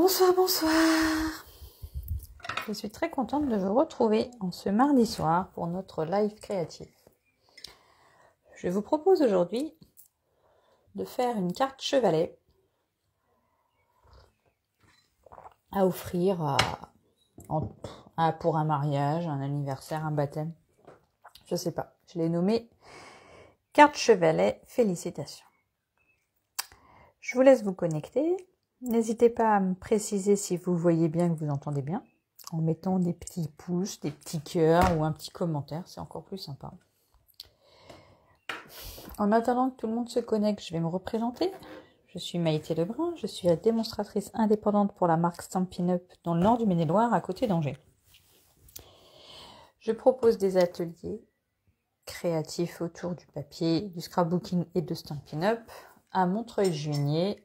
Bonsoir, bonsoir. Je suis très contente de vous retrouver en ce mardi soir pour notre live créatif. Je vous propose aujourd'hui de faire une carte chevalet à offrir pour un mariage, un anniversaire, un baptême. Je sais pas. Je l'ai nommée carte chevalet félicitations. Je vous laisse vous connecter. N'hésitez pas à me préciser si vous voyez bien, que vous entendez bien, en mettant des petits pouces, des petits cœurs ou un petit commentaire, c'est encore plus sympa. En attendant que tout le monde se connecte, je vais me représenter. Je suis Maïté Lebrun, je suis la démonstratrice indépendante pour la marque Stampin' Up dans le nord du Maine-et-Loire, à côté d'Angers. Je propose des ateliers créatifs autour du papier, du scrapbooking et de Stampin' Up à Montreuil-Juigné,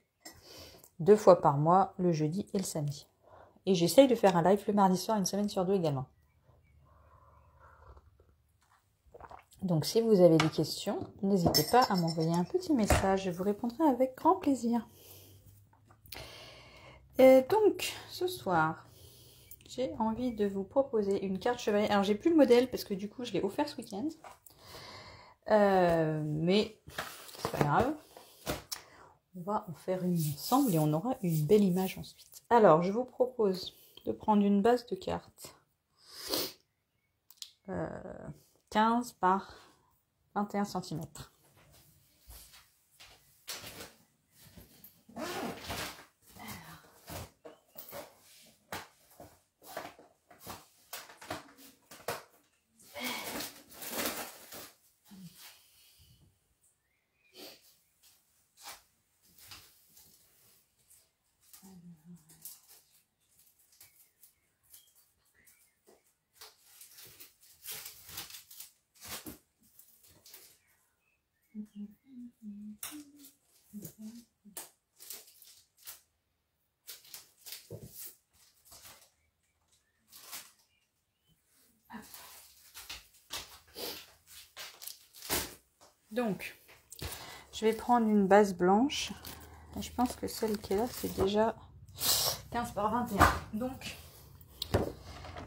2 fois par mois, le jeudi et le samedi. Et j'essaye de faire un live le mardi soir, une semaine sur 2 également. Donc si vous avez des questions, n'hésitez pas à m'envoyer un petit message, je vous répondrai avec grand plaisir. Et donc, ce soir, j'ai envie de vous proposer une carte chevalet. Alors j'ai plus le modèle parce que du coup je l'ai offert ce week-end. Mais c'est pas grave. On va en faire une ensemble et on aura une belle image ensuite. Alors, je vous propose de prendre une base de cartes 15 par 21 cm. Donc, je vais prendre une base blanche. Et je pense que celle qui est là, c'est déjà 15 par 21. Donc,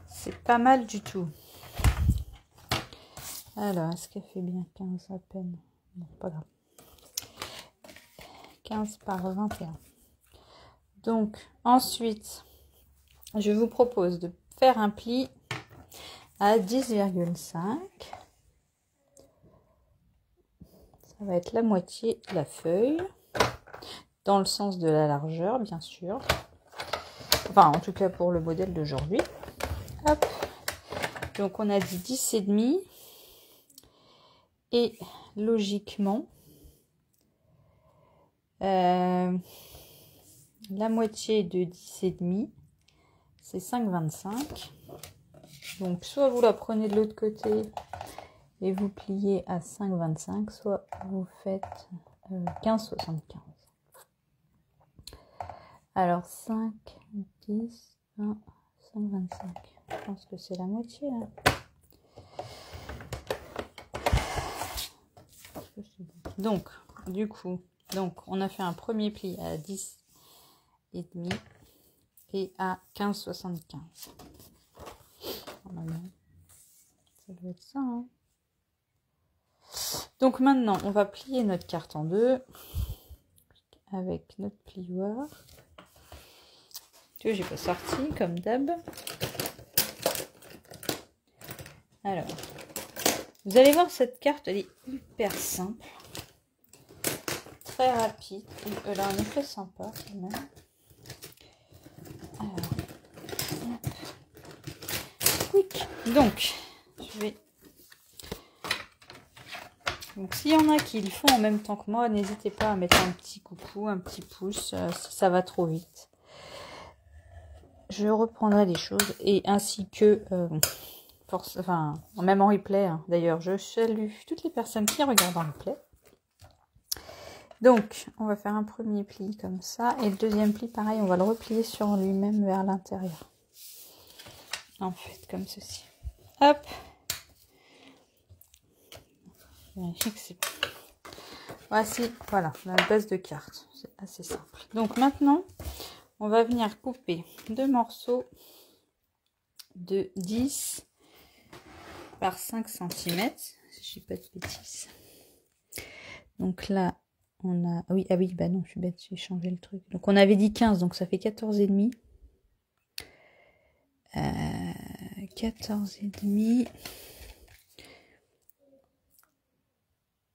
c'est pas mal du tout. Alors, est-ce qu'elle fait bien 15 à peine? Non, pas grave. 15 par 21. Donc, ensuite, je vous propose de faire un pli à 10,5. Ça va être la moitié de la feuille, dans le sens de la largeur, bien sûr. Enfin, en tout cas pour le modèle d'aujourd'hui. Hop. Donc, on a dit 10,5. Et logiquement, la moitié de 10,5, c'est 5,25. Donc, soit vous la prenez de l'autre côté et vous pliez à 5,25, soit vous faites 15,75. Alors, 5, 10, 20, 5,25. Je pense que c'est la moitié. Hein. Donc, du coup, on a fait un premier pli à 10,5 et à 15,75. Ça doit être ça. Hein. Donc maintenant, on va plier notre carte en deux avec notre plioir que j'ai pas sorti comme d'hab. Alors, vous allez voir, cette carte, elle est hyper simple, très rapide. Elle a un effet sympa quand même. Alors, quick. Donc, je vais. Donc, s'il y en a qui le font en même temps que moi, n'hésitez pas à mettre un petit coucou, un petit pouce, si ça va trop vite. Je reprendrai les choses et ainsi que, même en replay. Hein. D'ailleurs, je salue toutes les personnes qui regardent en replay. Donc, on va faire un premier pli comme ça et le deuxième pli, pareil, on va le replier sur lui-même vers l'intérieur. En fait, comme ceci. Hop. Vérifiez que c'est. Voici, voilà, la base de carte. C'est assez simple. Donc maintenant, on va venir couper 2 morceaux de 10 par 5 cm, si je dis pas de bêtises. Donc là, on a... Ah oui, bah non, je suis bête, j'ai changé le truc. Donc on avait dit 15, donc ça fait 14,5. 14,5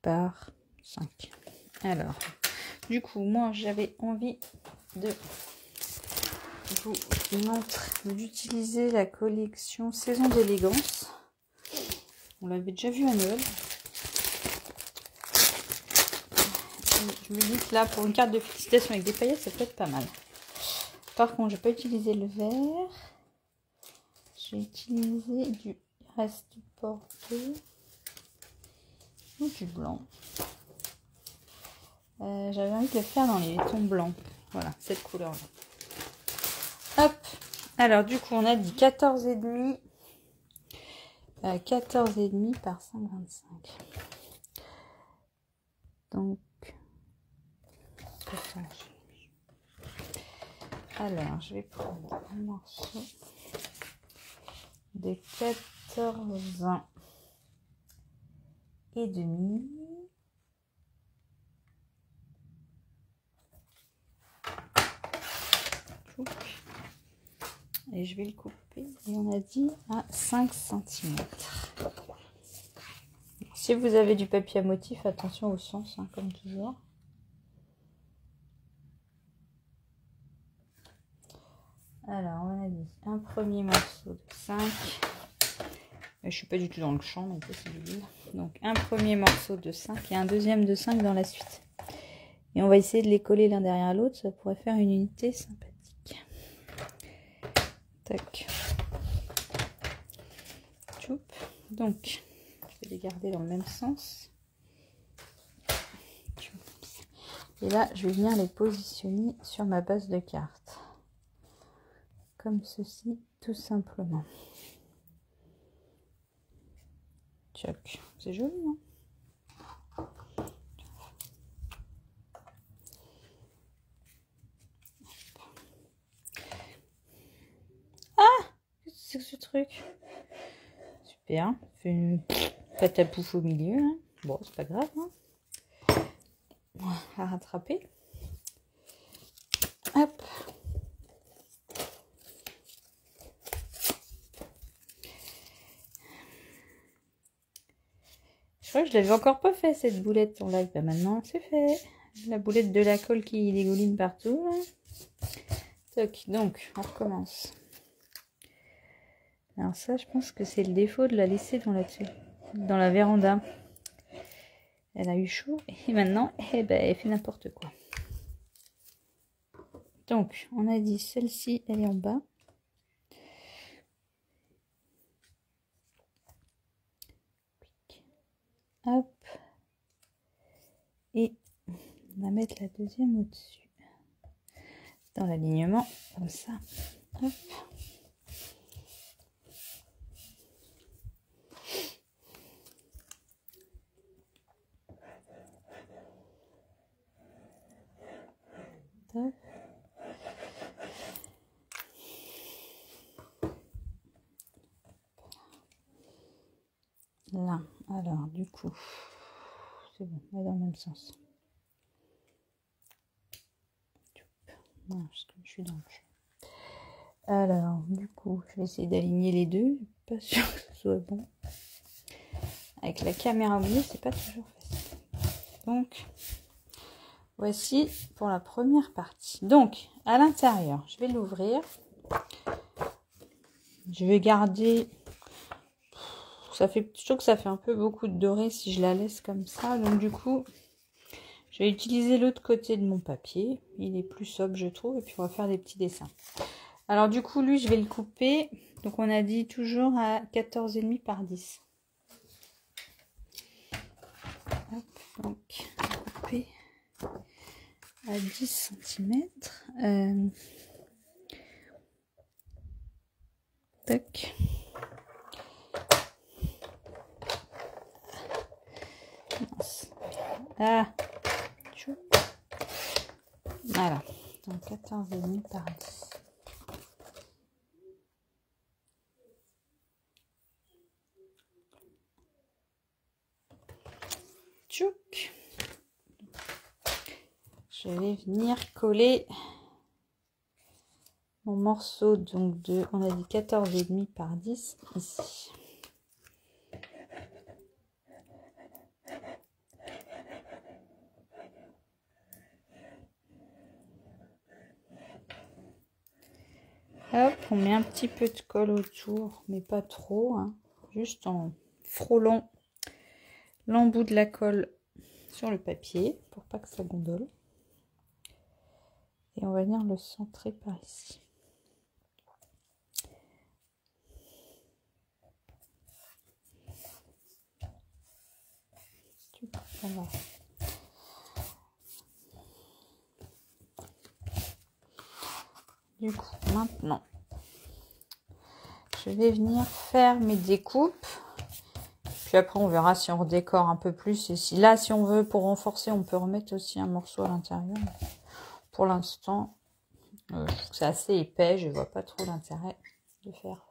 par 5. Alors, du coup, moi, j'avais envie de vous montrer, d'utiliser la collection Saison d'élégance. On l'avait déjà vu à Noël. Je me dis que là, pour une carte de félicitations avec des paillettes, ça peut être pas mal. Par contre, je vais pas utiliser le vert. Je vais utiliser du reste du porto ou du blanc. J'avais envie de le faire dans les tons blancs. Voilà, cette couleur-là. Hop. Alors, du coup, on a dit 14,5. 14,5 par 5,25. Donc, alors, je vais prendre un morceau de 14 et demi. Et je vais le couper, et on a dit à 5 cm. Si vous avez du papier à motif, attention au sens, hein, comme toujours. Alors, on a dit un premier morceau de 5. Je ne suis pas du tout dans le champ, donc c'est du livre. Donc, un premier morceau de 5 et un deuxième de 5 dans la suite. Et on va essayer de les coller l'un derrière l'autre. Ça pourrait faire une unité sympathique. Tac. Choup. Donc, je vais les garder dans le même sens. Et là, je vais venir les positionner sur ma base de carte. Comme ceci, tout simplement. Tchoc. C'est joli, hein? Ah! Qu'est-ce que c'est que ce truc? Super. Fait une pâte à pouffe au milieu. Hein. Bon, c'est pas grave. Hein. On va rattraper. Hop. Je crois que je l'avais encore pas fait cette boulette en live. Bah, maintenant c'est fait. La boulette de la colle qui dégouline partout. Là. Toc. Donc on recommence. Alors ça, je pense que c'est le défaut de la laisser dans la véranda. Elle a eu chaud et maintenant, eh ben, elle fait n'importe quoi. Donc, on a dit celle-ci, elle est en bas. Hop. Et on va mettre la deuxième au-dessus. Dans l'alignement, comme ça. Hop. Tac. Là, alors du coup, c'est bon, on est dans le même sens. Voilà, parce que je suis dans le champ. Alors, du coup, je vais essayer d'aligner les deux. Pas sûr que ce soit bon. Avec la caméra oubliée, c'est pas toujours facile. Donc, voici pour la première partie. Donc, à l'intérieur, je vais l'ouvrir. Je vais garder... je trouve que ça fait un peu beaucoup de doré si je la laisse comme ça. Donc, du coup, je vais utiliser l'autre côté de mon papier. Il est plus sobre, je trouve. Et puis, on va faire des petits dessins. Alors, du coup, lui, je vais le couper. Donc, on a dit toujours à 14,5 par 10. Hop, donc, couper à 10 cm. Tac. Ah. Voilà. dans 14,5 par 10. Tchouk. Je vais venir coller mon morceau donc de, on a dit 14,5 par 10 ici. Hop, on met un petit peu de colle autour, mais pas trop, hein, juste en frôlant l'embout de la colle sur le papier pour pas que ça gondole. Et on va venir le centrer par ici. Voilà. Du coup, maintenant, je vais venir faire mes découpes. Puis après, on verra si on redécore un peu plus. Et si là, si on veut, pour renforcer, on peut remettre aussi un morceau à l'intérieur. Pour l'instant, je trouve que c'est assez épais. Je ne vois pas trop l'intérêt de faire.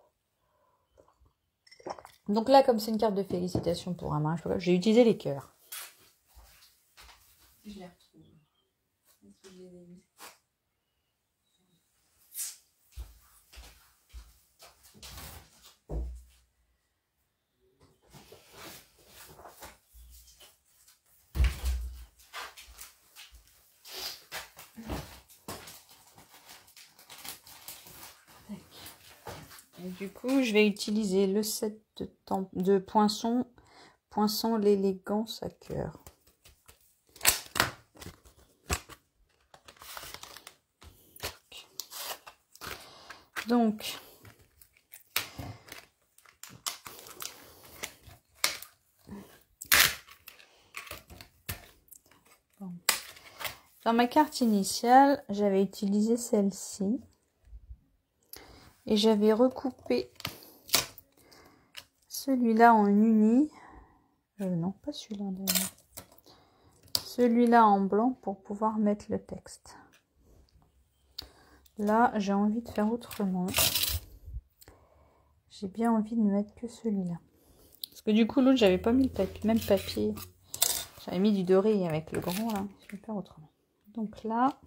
Donc là, comme c'est une carte de félicitations pour un mariage, j'ai utilisé les cœurs. Je les retrouve. Est-ce que je les ai mis ? Et du coup, je vais utiliser le set de poinçons, l'élégance à cœur. Donc, dans ma carte initiale, j'avais utilisé celle-ci. Et j'avais recoupé celui-là en uni. Non, pas celui-là d'ailleurs. Celui-là en blanc pour pouvoir mettre le texte. Là, j'ai envie de faire autrement. J'ai bien envie de ne mettre que celui-là. Parce que du coup, l'autre, j'avais pas mis le papier, même papier. J'avais mis du doré avec le grand, là. Je vais faire autrement. Donc là,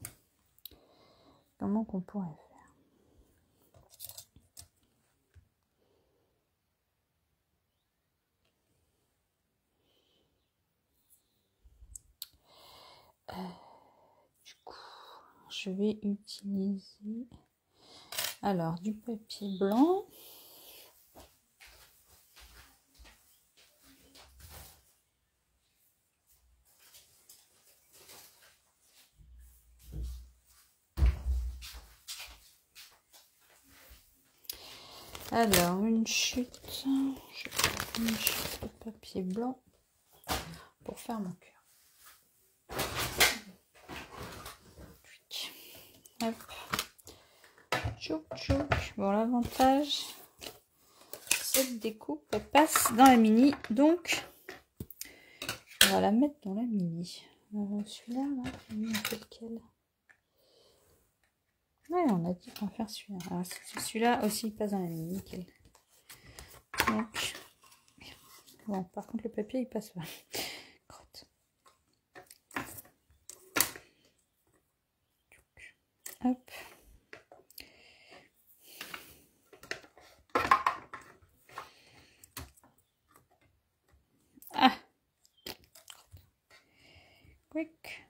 comment qu'on pourrait faire ? Du coup, je vais utiliser alors du papier blanc. Alors, une chute de papier blanc pour faire mon cœur. Hop. Tchouk, tchouk. Bon, l'avantage, cette découpe, elle passe dans la mini. Donc, on va la mettre dans la mini. Celui-là, là, on fait lequel? Ouais, on a dit qu'on va faire celui-là. Celui-là aussi, il passe dans la mini. Nickel. Donc, bon, par contre, le papier, il passe pas. Crotte. Hop. Ah. Quick.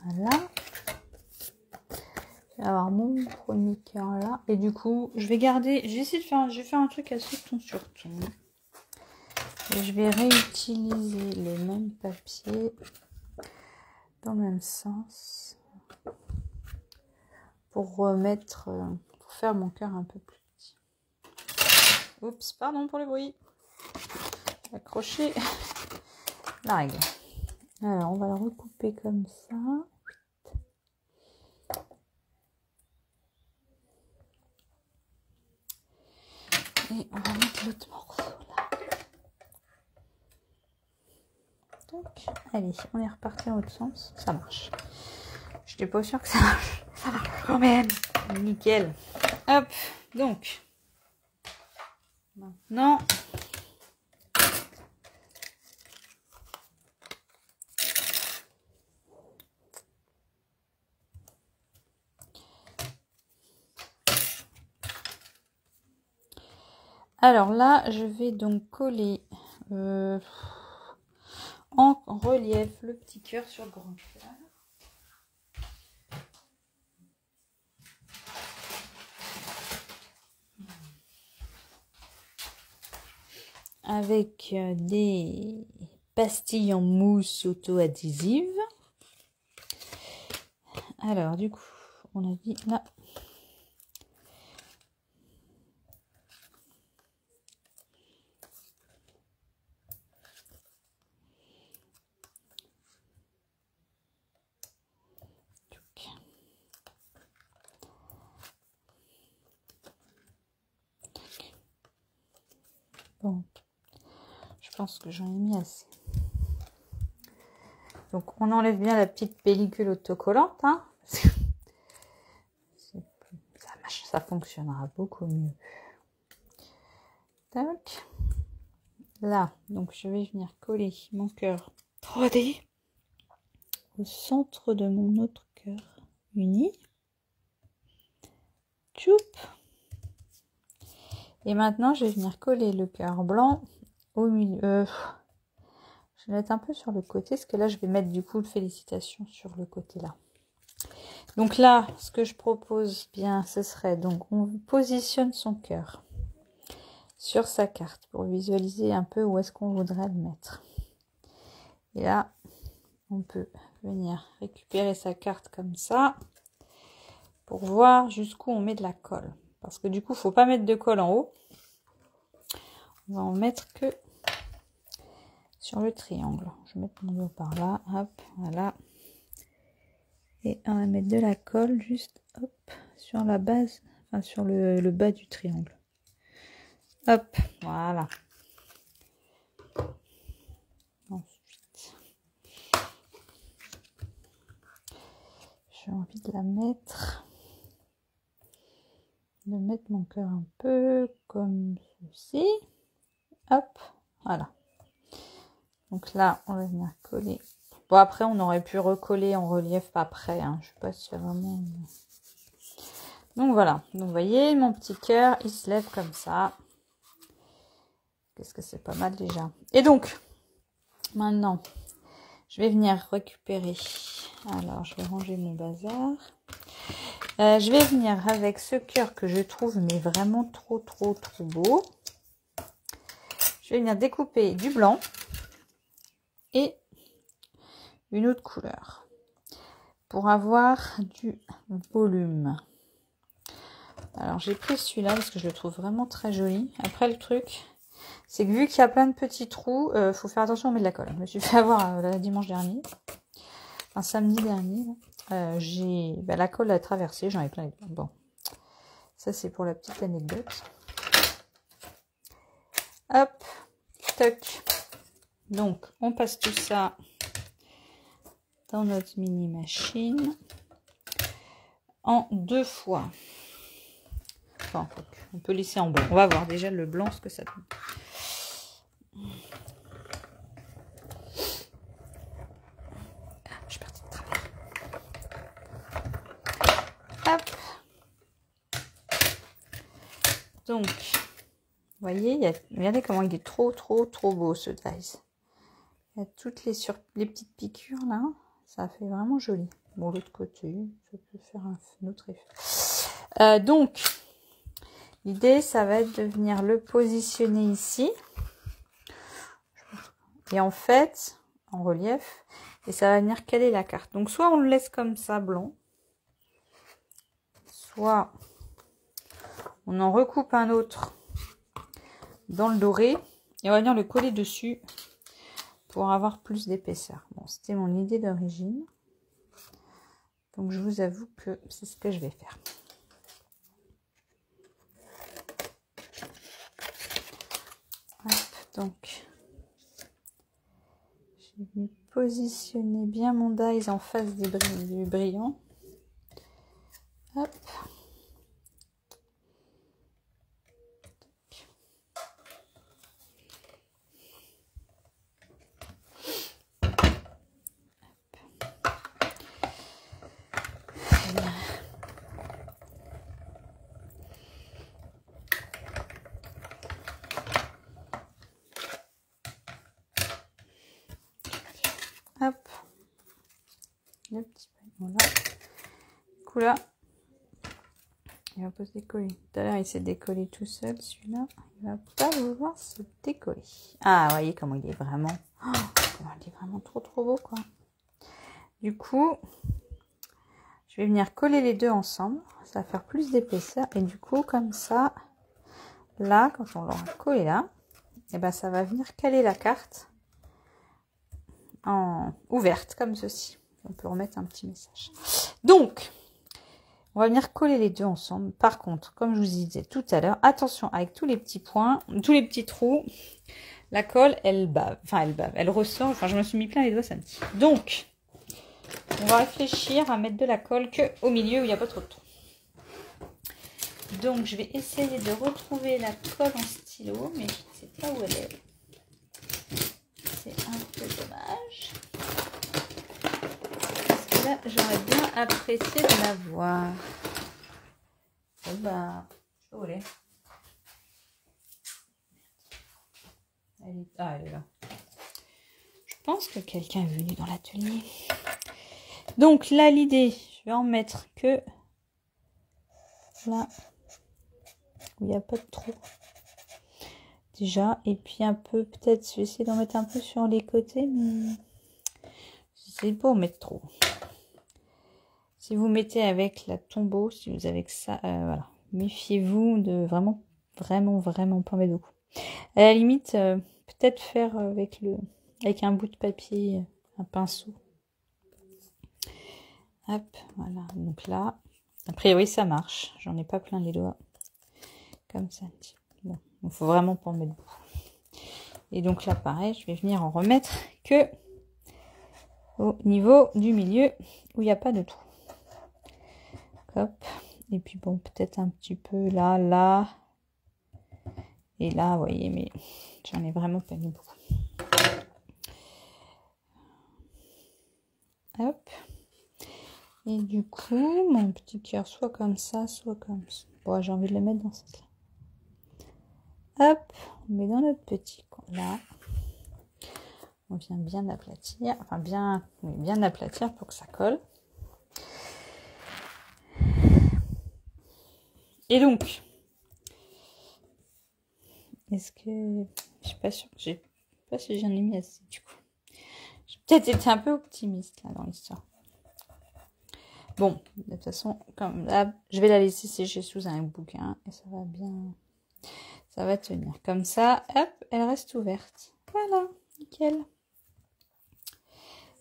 Voilà. Je vais avoir mon premier cœur là. Et du coup, je vais garder. Je vais essayer de faire. Je vais faire un truc assez ton sur ton. Et je vais réutiliser les mêmes papiers dans le même sens pour remettre, pour faire mon cœur un peu plus petit. Oups, pardon pour le bruit. Accrocher la règle. Alors, on va le recouper comme ça. Allez, on va mettre l'autre morceau là. Donc, allez, on est reparti en l'autre sens. Ça marche. Je n'étais pas sûre que ça marche. Ça marche quand même. Nickel. Hop, donc. Maintenant. Alors là, je vais donc coller en relief le petit cœur sur le grand cœur. Avec des pastilles en mousse auto-adhésive. Alors du coup, on a dit là. Bon, je pense que j'en ai mis assez. Donc on enlève bien la petite pellicule autocollante, hein. Ça fonctionnera beaucoup mieux. Tac. Là, donc je vais venir coller mon cœur 3D au centre de mon autre cœur uni. Tchoup. Et maintenant, je vais venir coller le cœur blanc au milieu. Je vais mettre un peu sur le côté, parce que là, je vais mettre du coup le félicitations sur le côté là. Donc là, ce que je propose bien, ce serait donc on positionne son cœur sur sa carte pour visualiser un peu où est-ce qu'on voudrait le mettre. Et là, on peut venir récupérer sa carte comme ça pour voir jusqu'où on met de la colle. Parce que du coup, il ne faut pas mettre de colle en haut. On va en mettre que sur le triangle. Je vais mettre mon doigt par là. Hop, voilà. Et on va mettre de la colle juste hop, sur la base, enfin sur le bas du triangle. Hop, voilà. Ensuite, j'ai envie de la mettre. De mettre mon cœur un peu comme ceci. Hop, voilà. Donc là, on va venir coller. Bon, après, on aurait pu recoller en relief après. Hein. Je sais pas si vraiment... Donc voilà. Donc vous voyez, mon petit cœur, il se lève comme ça. Qu'est-ce que c'est pas mal déjà. Et donc, maintenant, je vais venir récupérer. Alors, je vais ranger mon bazar. Je vais venir avec ce cœur que je trouve mais vraiment trop beau. Je vais venir découper du blanc et une autre couleur pour avoir du volume. Alors j'ai pris celui-là parce que je le trouve vraiment très joli. Après le truc, c'est que vu qu'il y a plein de petits trous, faut faire attention, on met de la colle. Je me suis fait avoir dimanche dernier, enfin samedi dernier. J'ai la colle a traversé, j'en ai plein. Bon, ça c'est pour la petite anecdote. Hop, toc. Donc on passe tout ça dans notre mini machine en 2 fois. Enfin, on peut laisser en blanc. On va voir déjà le blanc ce que ça donne. Je suis partie de travers. Hop. Donc, vous voyez, regardez comment il est trop beau ce dies. Il y a toutes les petites piqûres là. Ça fait vraiment joli. Bon, l'autre côté, ça peut faire un autre effet. Donc, l'idée, ça va être de venir le positionner ici. Et en fait, en relief, et ça va venir caler la carte. Donc, soit on le laisse comme ça, blanc, soit on en recoupe un autre dans le doré, et on va venir le coller dessus pour avoir plus d'épaisseur. Bon, c'était mon idée d'origine. Donc, je vous avoue que c'est ce que je vais faire. Donc, je vais positionner bien mon dies en face du brillant. Hop. Hop. Le petit voilà. Du coup là, il va pas se décoller. Tout à l'heure, il s'est décollé tout seul. Celui-là, il va pas vouloir se décoller. Ah, vous voyez comment il est vraiment... Oh, comment il est vraiment trop beau, quoi. Du coup, je vais venir coller les deux ensemble. Ça va faire plus d'épaisseur. Et du coup, comme ça, là, quand on l'aura collé là, et ben ça va venir caler la carte en ouverte, comme ceci. On peut remettre un petit message. Donc, on va venir coller les deux ensemble. Par contre, comme je vous disais tout à l'heure, attention avec tous les petits points, tous les petits trous. La colle, elle bave. Enfin, elle ressort. Enfin, je me suis mis plein les doigts, ça me tire. Donc, on va réfléchir à mettre de la colle que au milieu où il n'y a pas trop de trous. Donc, je vais essayer de retrouver la colle en stylo, mais je ne sais pas où elle est. C'est un peu dommage. Parce que là, j'aurais bien apprécié de la voir. Bon, bah, je où elle est. Ah, elle est là. Je pense que quelqu'un est venu dans l'atelier. Donc là, l'idée, je vais en mettre que là où il n'y a pas de trou. Déjà, et puis un peu, peut-être, je vais essayer d'en mettre un peu sur les côtés, mais c'est pas en mettre trop. Si vous mettez avec la tombeau, si vous avez que ça, voilà, méfiez-vous de vraiment pas mettre beaucoup. À la limite, peut-être faire avec un bout de papier, un pinceau. Hop, voilà. Donc là, a priori ça marche. J'en ai pas plein les doigts. Comme ça. Bon, il faut vraiment pas en mettre beaucoup. Et donc là, pareil, je vais venir en remettre que au niveau du milieu où il n'y a pas de trou. Hop. Et puis bon, peut-être un petit peu là, là. Et là, vous voyez, mais j'en ai vraiment pas mis beaucoup. Hop. Et du coup, mon petit cœur, soit comme ça, soit comme ça. Bon, j'ai envie de le mettre dans cette là. Hop, on met dans notre petit coin là. On vient bien aplatir, enfin bien aplatir pour que ça colle. Et donc, est-ce que... Je suis pas sûre que j'ai... pas si j'en ai mis assez du coup. J'ai peut-être été un peu optimiste là dans l'histoire. Bon, de toute façon, comme là, je vais la laisser sécher sous un bouquin et ça va bien... Ça va tenir. Comme ça, hop, elle reste ouverte. Voilà, nickel.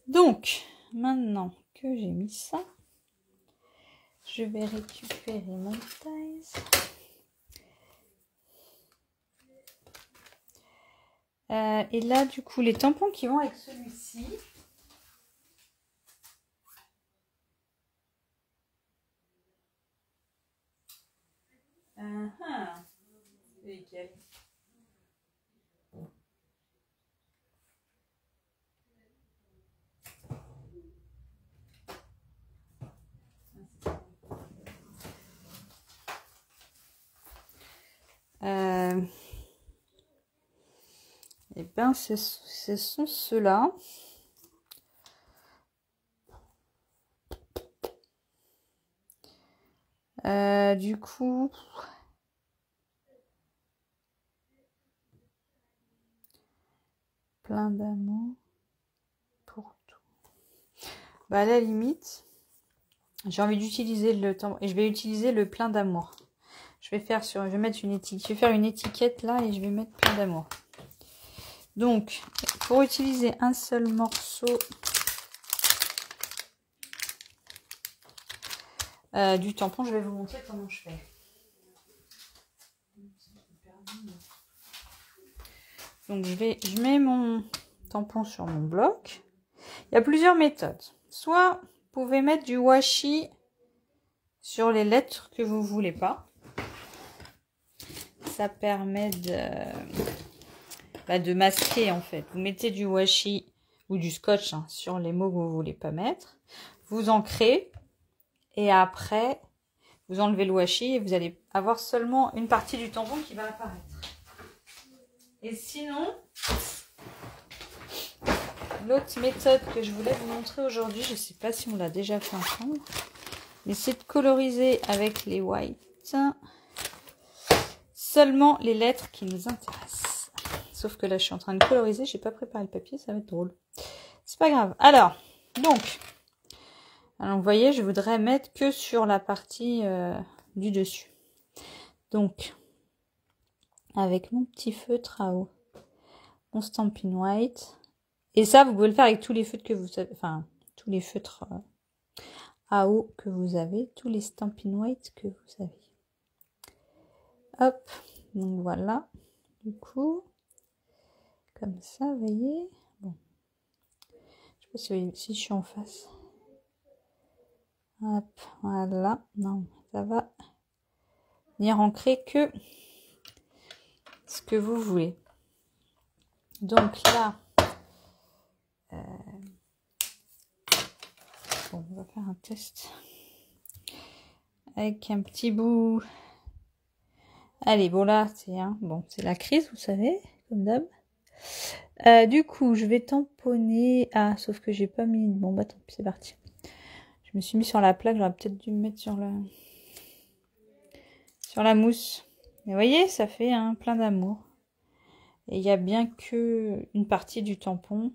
Donc, maintenant que j'ai mis ça, je vais récupérer mon dies. Et là, du coup, les tampons qui vont avec celui-ci. C'est lesquels ? Eh bien, ce sont ceux-là. Du coup, plein d'amour pour tout. Bah, à la limite, j'ai envie d'utiliser le temps et je vais utiliser le plein d'amour. Je vais mettre une étiquette. Je vais faire une étiquette là et je vais mettre plein d'amour. Donc, pour utiliser un seul morceau du tampon, je vais vous montrer comment je fais. Donc je mets mon tampon sur mon bloc. Il y a plusieurs méthodes. Soit vous pouvez mettre du washi sur les lettres que vous voulez pas. Ça permet de masquer en fait. Vous mettez du washi ou du scotch sur les mots que vous voulez pas mettre. Vous ancrez et après vous enlevez le washi et vous allez avoir seulement une partie du tampon qui va apparaître. Et sinon, l'autre méthode que je voulais vous montrer aujourd'hui, je ne sais pas si on l'a déjà fait ensemble, mais c'est de coloriser avec les whites seulement les lettres qui nous intéressent. Sauf que là, je suis en train de coloriser, j'ai pas préparé le papier, ça va être drôle. C'est pas grave. Alors, vous voyez, je voudrais mettre que sur la partie du dessus. Donc, avec mon petit feutre à eau, mon Stampin' White. Et ça, vous pouvez le faire avec tous les feutres que vous avez, enfin, tous les feutres à eau que vous avez, tous les Stampin' White que vous avez. Hop, donc voilà. Du coup, comme ça, vous voyez. Bon. Je sais pas si, vous voyez, si je suis en face. Hop, voilà. Non, ça va venir ancrer que ce que vous voulez. Donc là, bon, on va faire un test avec un petit bout. Allez, bon là, c'est la crise, vous savez, comme d'hab. Du coup, je vais tamponner. Ah, sauf que j'ai pas mis. Bon bah tant pis, c'est parti. Je me suis mis sur la plaque, j'aurais peut-être dû me mettre sur la mousse. Mais vous voyez, ça fait plein d'amour. Et il y a bien que une partie du tampon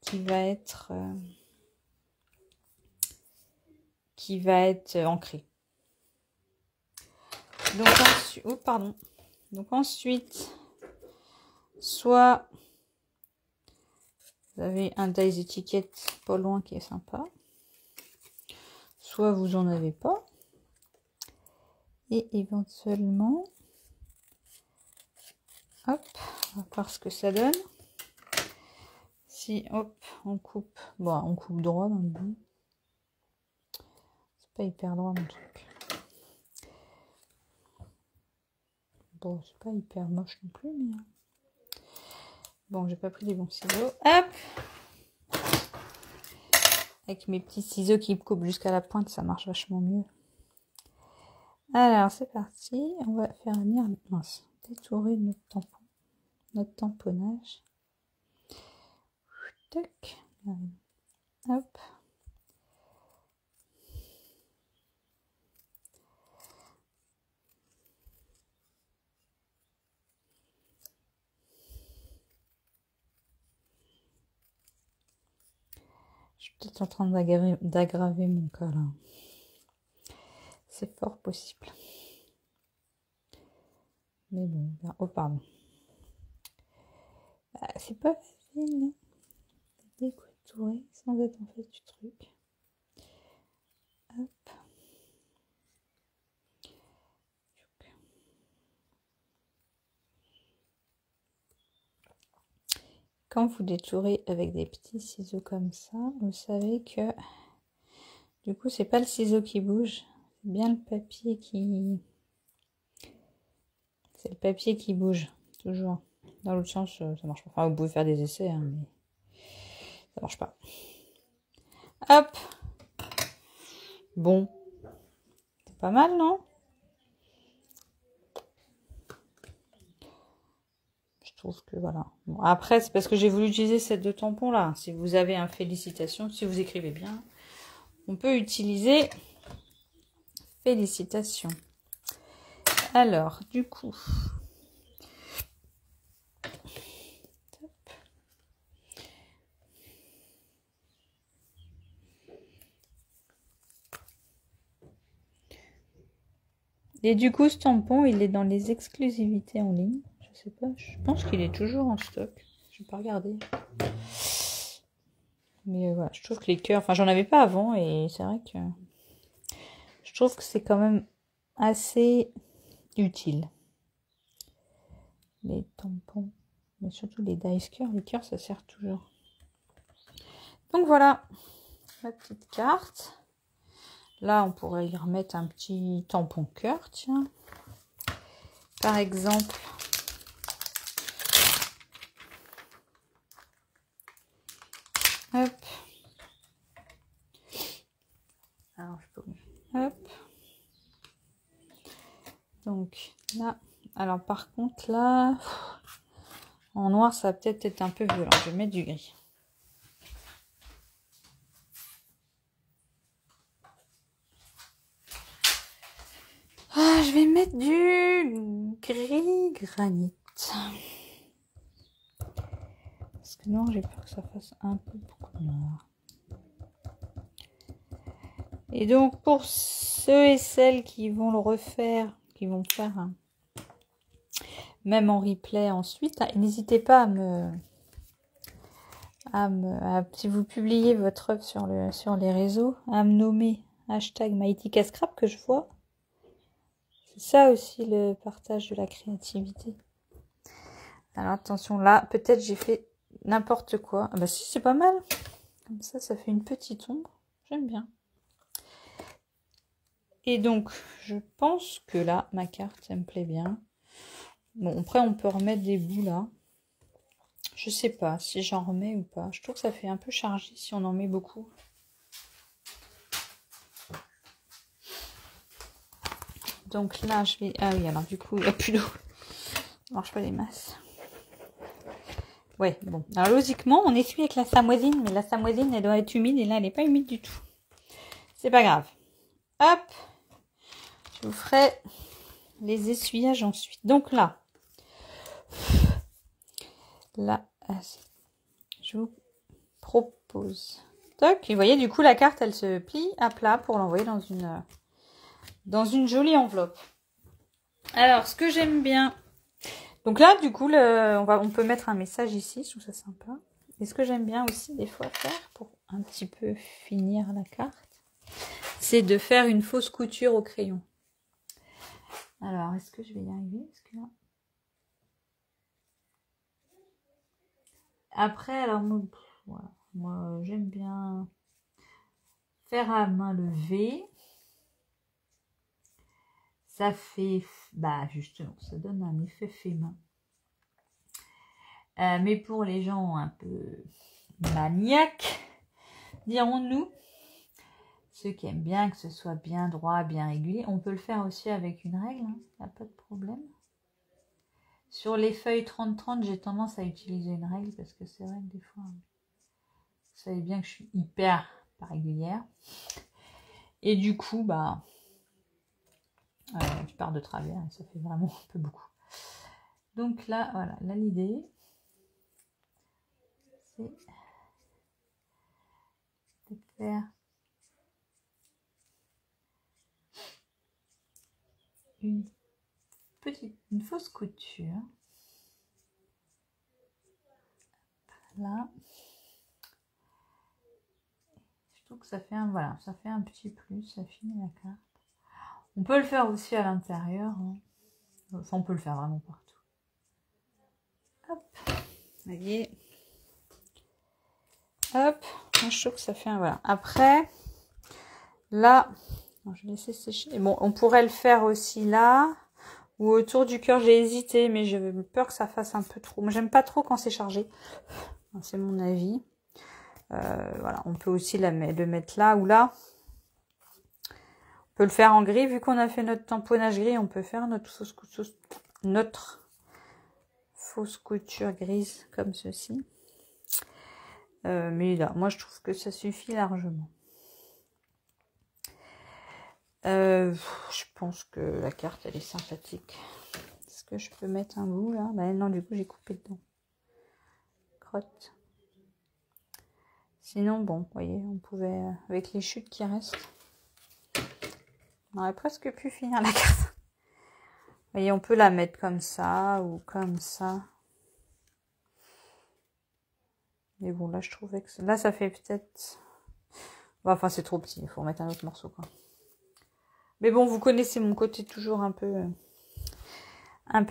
qui va être ancrée. Donc ensuite, soit vous avez un dies étiquette pas loin qui est sympa, soit vous en avez pas. Et éventuellement, hop, on va voir ce que ça donne. Si, hop, on coupe, bon, on coupe droit dans le bout. C'est pas hyper droit mon truc. Bon, c'est pas hyper moche non plus, mais... Bon, j'ai pas pris les bons ciseaux. Hop! Avec mes petits ciseaux qui coupent jusqu'à la pointe, ça marche vachement mieux. Alors, c'est parti. On va faire venir, détourer notre tampon, notre tamponnage. Tac. Hop. Je suis peut-être en train d'aggraver mon cas là. C'est fort possible. Mais bon, oh pardon. C'est pas facile de détourer sans être en fait du truc. Hop. Quand vous détourez avec des petits ciseaux comme ça, vous savez que du coup c'est pas le ciseau qui bouge, c'est bien le papier qui... C'est le papier qui bouge, toujours. Dans l'autre sens, ça marche pas. Enfin, vous pouvez faire des essais, mais ça marche pas. Hop. Bon. C'est pas mal, non? Je trouve que voilà. Bon, après, c'est parce que j'ai voulu utiliser cette de tampons là. Si vous avez un félicitations, si vous écrivez bien, on peut utiliser félicitations. Alors, du coup... Et du coup, ce tampon, il est dans les exclusivités en ligne. Je sais pas, je pense qu'il est toujours en stock. Je vais pas regarder. Mais voilà, je trouve que les cœurs... Enfin, j'en avais pas avant et c'est vrai que... Je trouve que c'est quand même assez utile. les tampons, mais surtout les dice cœurs. Les cœurs, ça sert toujours. Donc voilà, ma petite carte. Là, on pourrait y remettre un petit tampon cœur, tiens. Par exemple, hop. Alors, je peux... Hop. Donc, là. Alors, par contre, là, en noir, ça va peut-être être un peu violent. Je vais mettre du gris. Ah, je vais mettre du gris granit. Parce que non, j'ai peur que ça fasse un peu beaucoup noir. Et donc, pour ceux et celles qui vont le refaire, qui vont faire un... même en replay ensuite, n'hésitez pas si vous publiez votre œuvre sur les réseaux, à me nommer #MightyCascrap que je vois. C'est ça aussi le partage de la créativité. Alors attention, là, peut-être j'ai fait n'importe quoi. Ah bah si, c'est pas mal. Comme ça fait une petite ombre. J'aime bien. Et donc, je pense que là, ma carte, ça me plaît bien. Bon, après, on peut remettre des bouts là. Je sais pas si j'en remets ou pas. Je trouve que ça fait un peu chargé si on en met beaucoup. Donc là, je vais... Ah oui, alors du coup, il n'y a plus d'eau. Ça marche pas les masses. Ouais, bon. Alors logiquement, on essuie avec la samoisine, mais la samoisine, elle doit être humide, et là, elle n'est pas humide du tout. C'est pas grave. Hop. Je vous ferai les essuyages ensuite. Donc là, je vous propose. Toc. Et vous voyez, du coup, la carte, elle se plie à plat pour l'envoyer dans une jolie enveloppe. Alors, ce que j'aime bien... Donc là, du coup, on peut mettre un message ici, je trouve ça sympa. Et ce que j'aime bien aussi, des fois, faire, pour un petit peu finir la carte, c'est de faire une fausse couture au crayon. Alors, est-ce que je vais y arriver? Parce que là... Après, alors, voilà. Moi j'aime bien faire à main levée. Ça fait, bah justement, ça donne un effet fait main. Mais pour les gens un peu maniaques, dirons-nous, ceux qui aiment bien que ce soit bien droit, bien régulier, on peut le faire aussi avec une règle, hein, y a pas de problème. Sur les feuilles 30-30, j'ai tendance à utiliser une règle parce que c'est vrai que des fois, vous savez bien que je suis hyper pas régulière. Et du coup, bah, je pars de travers et ça fait vraiment un peu beaucoup. Donc là, voilà, là l'idée, c'est de faire une fausse couture. Là. Je trouve que ça fait voilà, ça fait un petit plus, ça finit la carte. On peut le faire aussi à l'intérieur. Hein. Enfin, on peut le faire vraiment partout. Hop. Vous voyez. Hop. Moi, je trouve que ça fait un voilà. Après, là, je vais laisser sécher. Bon, on pourrait le faire aussi là. Ou autour du cœur, j'ai hésité, mais j'ai peur que ça fasse un peu trop. Moi, j'aime pas trop quand c'est chargé. C'est mon avis. Voilà, on peut aussi le mettre là ou là. On peut le faire en gris. Vu qu'on a fait notre tamponnage gris, on peut faire notre fausse couture grise comme ceci. Mais là, moi, je trouve que ça suffit largement. Je pense que la carte, elle est sympathique. Est-ce que je peux mettre un bout là? Bah non, du coup, j'ai coupé dedans. Crotte. Sinon, bon, vous voyez, on pouvait, avec les chutes qui restent, on aurait presque pu finir la carte. Vous voyez, on peut la mettre comme ça ou comme ça. Mais bon, là, je trouvais que... Là, ça fait peut-être... Enfin, c'est trop petit, il faut remettre un autre morceau, quoi. Mais bon, vous connaissez mon côté toujours un peu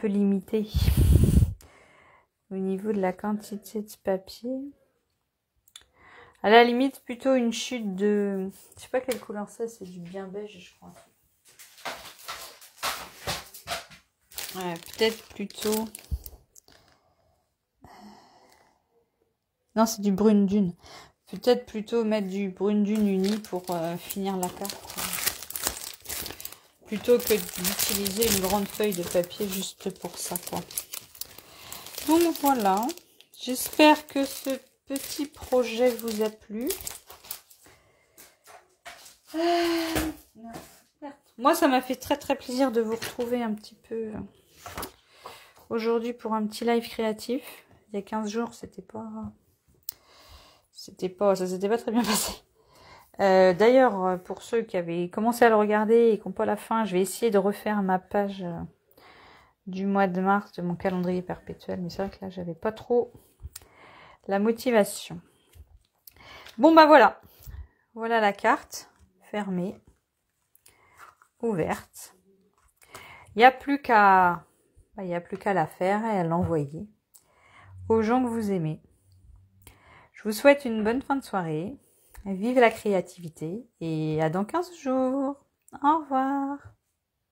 limité. au niveau de la quantité de papier. À la limite, plutôt une chute de... Je sais pas quelle couleur c'est du bien beige, je crois. Ouais, peut-être plutôt... Non, c'est du brune dune. Peut-être plutôt mettre du brune dune uni pour finir la carte. Plutôt que d'utiliser une grande feuille de papier juste pour ça, quoi. Donc voilà. J'espère que ce petit projet vous a plu. Moi, ça m'a fait très très plaisir de vous retrouver un petit peu aujourd'hui pour un petit live créatif. Il y a 15 jours, ça s'était pas très bien passé. D'ailleurs, pour ceux qui avaient commencé à le regarder et qui n'ont pas la fin, je vais essayer de refaire ma page du mois de mars de mon calendrier perpétuel. Mais c'est vrai que là, j'avais pas trop la motivation. Bon, bah voilà. Voilà la carte fermée, ouverte. Il n'y a plus qu'à la faire et à l'envoyer aux gens que vous aimez. Je vous souhaite une bonne fin de soirée. Vive la créativité et à dans 15 jours. Au revoir.